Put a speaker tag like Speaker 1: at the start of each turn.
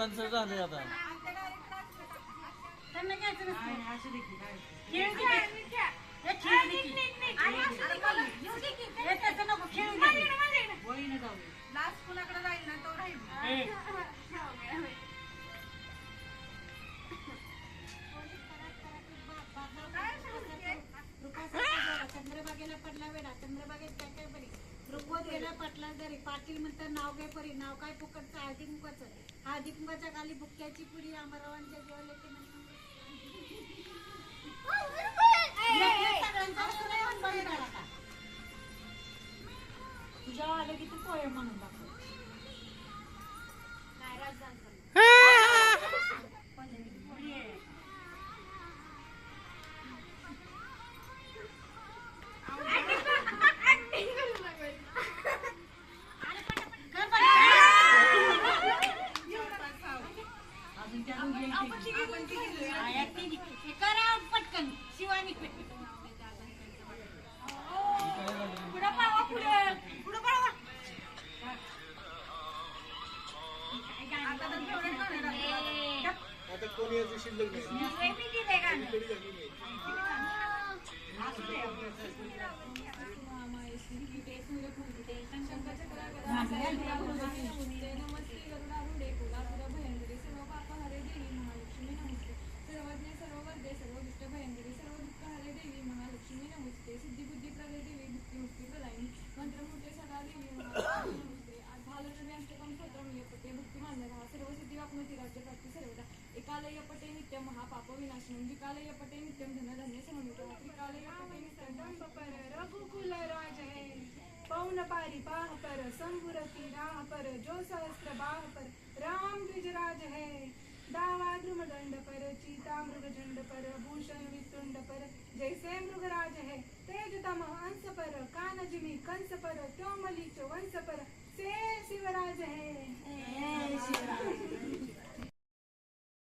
Speaker 1: पोरांचं झालंय आता.
Speaker 2: त्यांना घ्यायचं नसतं.
Speaker 3: लास्ट कुणाकडे राहील ना तो राहील.
Speaker 2: चंद्रबागेला पडला वेळा चंद्रबागेत काय काय बरी रुपवत गेला पटला जरी पाटील म्हणतात नाव काय परी नाव काय फुकटचं हळदी मुखाचं हळदी मुखाच्या खाली बुक्क्याची पुडी आमरावांच्या जेवले ते तुझ्या आलं की तू पोयम म्हणून दाखव. पटकन शिवानी
Speaker 4: आता कोणी याची शिल्लक
Speaker 3: एकालय पटे नित्यम महापाप विनाशनम विकालय पटे नित्यम धनधान्य समन्वितो त्रिकालय पटे नित्यम पर रघुकुल राज है पौन पारी बाह पर संबुरती राह पर जो सहस्त्र बाह पर राम द्विजराज है दावा द्रुमदंड पर चीता मृगझंड पर भूषण वितुंड पर जैसे मृगराज है तेज तम अंश पर कान जिमी कंस पर त्योमली वंश पर